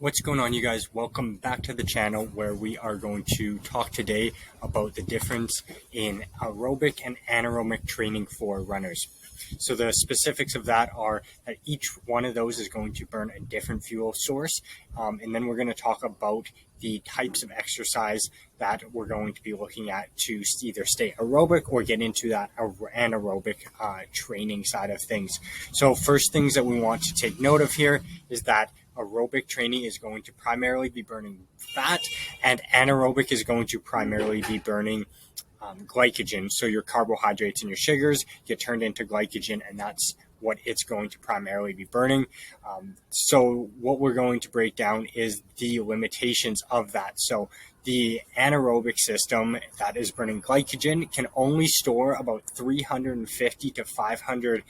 What's going on, you guys? Welcome back to the channel where we are going to talk today about the difference in aerobic and anaerobic training for runners. So the specifics of that are that each one of those is going to burn a different fuel source. And then we're going to talk about the types of exercise that we're going to be looking at to either stay aerobic or get into that anaerobic training side of things. So first things that we want to take note of here is that aerobic training is going to primarily be burning fat, and anaerobic is going to primarily be burning glycogen. So your carbohydrates and your sugars get turned into glycogen, and that's what it's going to primarily be burning. So what we're going to break down is the limitations of that. So the anaerobic system that is burning glycogen can only store about 350 to 500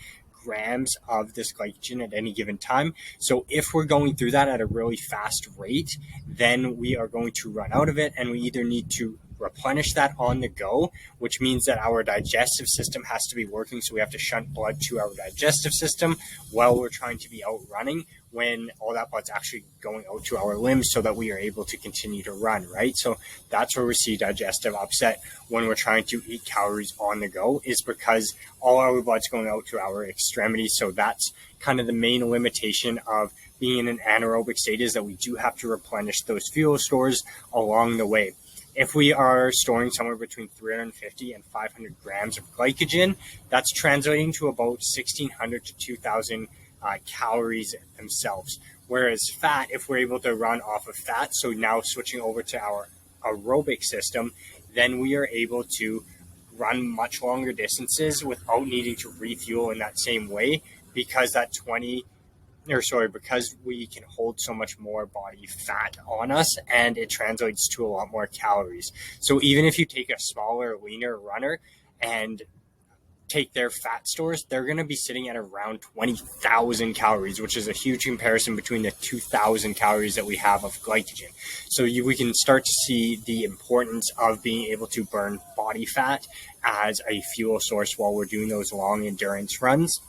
grams of this glycogen at any given time. So if we're going through that at a really fast rate, then we are going to run out of it, and we either need to replenish that on the go, which means that our digestive system has to be working. So we have to shunt blood to our digestive system while we're trying to be out running, when all that blood's actually going out to our limbs so that we are able to continue to run, right? So that's where we see digestive upset when we're trying to eat calories on the go, is because all our blood's going out to our extremities. So that's kind of the main limitation of being in an anaerobic state, is that we do have to replenish those fuel stores along the way. If we are storing somewhere between 350 and 500 grams of glycogen, that's translating to about 1,600 to 2,000 calories themselves. Whereas fat, if we're able to run off of fat, so now switching over to our aerobic system, then we are able to run much longer distances without needing to refuel in that same way, because because we can hold so much more body fat on us, and it translates to a lot more calories. So even if you take a smaller, leaner runner and take their fat stores, they're going to be sitting at around 20,000 calories, which is a huge comparison between the 2,000 calories that we have of glycogen. So we can start to see the importance of being able to burn body fat as a fuel source while we're doing those long endurance runs.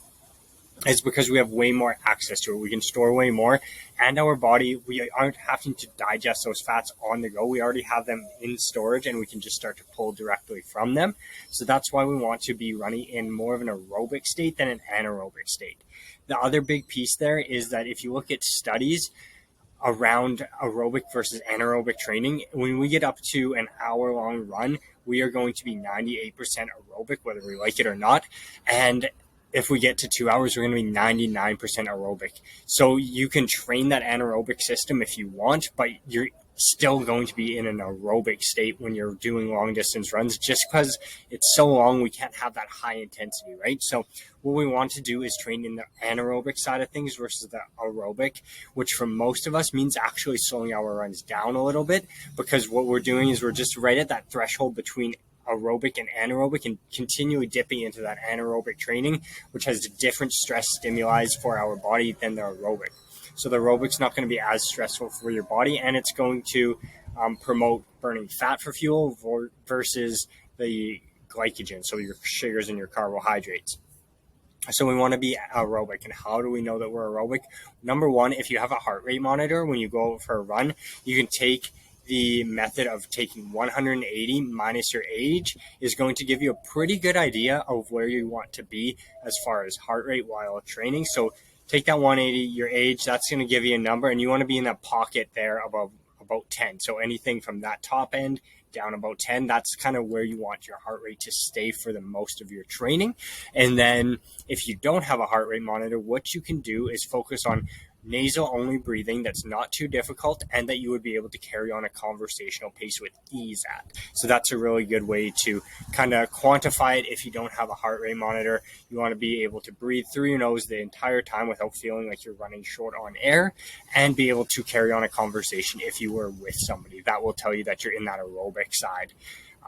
It's because we have way more access to it. We can store way more, and our body, we aren't having to digest those fats on the go. We already have them in storage, and we can just start to pull directly from them. So that's why we want to be running in more of an aerobic state than an anaerobic state. The other big piece there is that if you look at studies around aerobic versus anaerobic training, when we get up to an hour-long run, we are going to be 98% aerobic, whether we like it or not. And if we get to 2 hours, we're going to be 99% aerobic. So you can train that anaerobic system if you want, but you're still going to be in an aerobic state when you're doing long distance runs, just because it's so long, we can't have that high intensity, right? So what we want to do is train in the anaerobic side of things versus the aerobic, which for most of us means actually slowing our runs down a little bit, because what we're doing is we're just right at that threshold between aerobic and anaerobic, and continually dipping into that anaerobic training, which has different stress stimuli for our body than the aerobic. So the aerobic's not going to be as stressful for your body, and it's going to promote burning fat for fuel versus the glycogen, so your sugars and your carbohydrates. So we want to be aerobic. And how do we know that we're aerobic? Number one, if you have a heart rate monitor when you go for a run, you can take the method of taking 180 minus your age is going to give you a pretty good idea of where you want to be as far as heart rate while training. So take that 180, your age, that's going to give you a number, and you want to be in that pocket there above about 10. So anything from that top end down about 10, that's kind of where you want your heart rate to stay for the most of your training. And then if you don't have a heart rate monitor, what you can do is focus on nasal only breathing that's not too difficult, and that you would be able to carry on a conversational pace with ease at. So that's a really good way to kind of quantify it. If you don't have a heart rate monitor, you want to be able to breathe through your nose the entire time without feeling like you're running short on air, and be able to carry on a conversation if you were with somebody. That will tell you that you're in that aerobic side.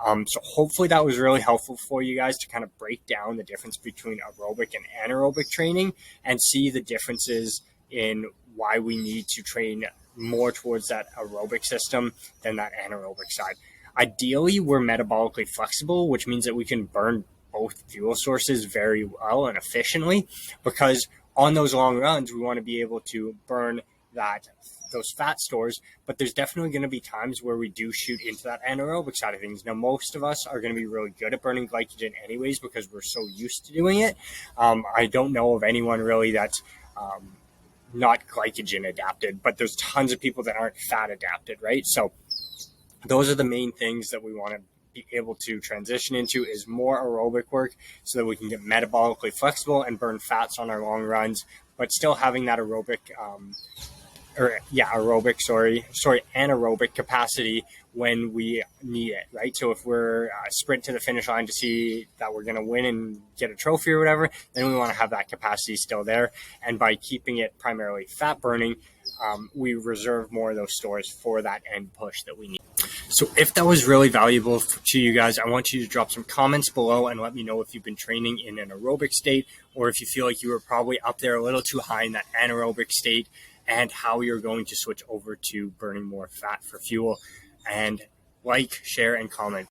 So hopefully that was really helpful for you guys to kind of break down the difference between aerobic and anaerobic training, and see the differences in why we need to train more towards that aerobic system than that anaerobic side. Ideally, we're metabolically flexible, which means that we can burn both fuel sources very well and efficiently, because on those long runs, we want to be able to burn that those fat stores, but there's definitely going to be times where we do shoot into that anaerobic side of things. Now, most of us are going to be really good at burning glycogen anyways because we're so used to doing it. I don't know of anyone really that's not glycogen adapted, but there's tons of people that aren't fat adapted, right? So those are the main things that we want to be able to transition into, is more aerobic work so that we can get metabolically flexible and burn fats on our long runs, but still having that anaerobic capacity when we need it, right? So if we're sprint to the finish line to see that we're going to win and get a trophy or whatever, then we want to have that capacity still there. And by keeping it primarily fat burning, we reserve more of those stores for that end push that we need. So if that was really valuable to you guys, I want you to drop some comments below and let me know if you've been training in an aerobic state, or if you feel like you were probably up there a little too high in that anaerobic state, and how you're going to switch over to burning more fat for fuel. And like, share, and comment.